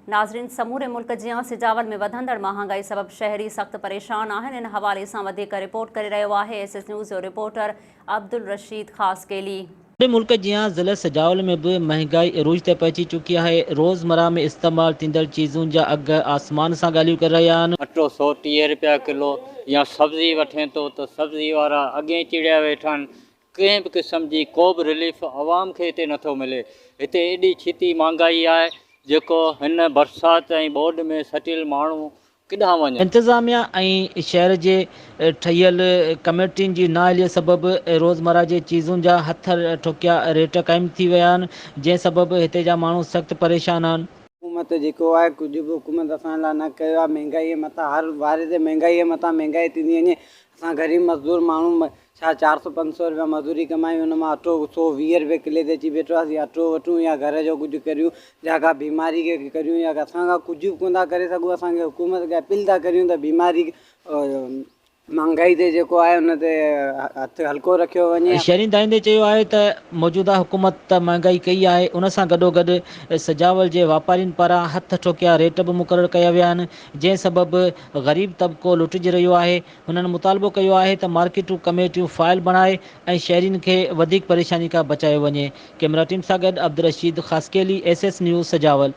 नाज़रीन, समूरे मुल्क जियां सिजावल में वधंदड़ महांगाई सबब शहरी सख्त परेशान आहिनि। इन हवाले सां वधीक रिपोर्ट करे रहियो आहे SS न्यूज़ जो रिपोर्टर अब्दुल रशीद खासकेली। पूरे मुल्क जियां ज़िले सजावल में भी महंगाई अरूज ते पहुंची चुकी है। रोज़मर्रा में इस्तेमाल थींदड़ चीज़ुनि जा अघ आसमान सां ॻाल्हियूं करे रहिया आहिनि। अटो 130 रुपया किलो या सब्ज़ी वठे तो सब्ज़ी वारा अॻे चिड़िया वेठा आहिनि। कंहिं बि क़िस्म जी को बि रिलीफ आवाम खे हिते नथो मिले। हिते एॾी छिती महांगाई आहे जेको हिन बरसाति ऐं ॿोॾि में सटियल माण्हू किॾां वञनि। इंतज़ामिया ऐं शहर जे ठहियल कमेटियुनि जी नाअहलीअ सबबि रोज़मर्रा जे चीज़ुनि जा हथ ठोकिया रेट क़ाइमु थी विया आहिनि, जंहिं सबबि हिते जा माण्हू सख़्तु परेशान आहिनि। हुकूमत जेको आहे कुझु बि हुकूमत असां लाइ न कयो आहे। महांगाई मथां हर वारे ते महांगाई मथां महांगाई थींदी वञे। असां ग़रीब मज़दूर माण्हू छा 400-500 रुपया मज़दूरी कमायूं, हुन मां अटो 120 रुपए किले ते अची बीठो आहे। अटो वठूं या घर जो कुझु करियूं या का बीमारी खे करियूं या असां खां कुझु बि कोन था करे सघूं। असांखे हुकूमत खे अपील था करियूं त बीमारी महांगाई ते जेको आहे हुन ते हथु हल्को रखियो वञे। शहरी दाइंदे चयो आहे त मौजूदा हुकूमत त महांगाई कई आहे, उन सां गॾोगॾु सजावल जे वापारियुनि पारां हथ ठोकिया रेट बि मुक़ररु कया विया आहिनि, जंहिं सबबि ग़रीब तबिको लुटिजी रहियो आहे। हुननि मुतालबो कयो आहे त मार्केटूं कमेटियूं फ़ाइल बणाए ऐं शहरियुनि खे वधीक परेशानी खां बचायो वञे। कैमरा टीम सां गॾु अब्दुल रशीद खासकेली SS न्यूज़ सजावल।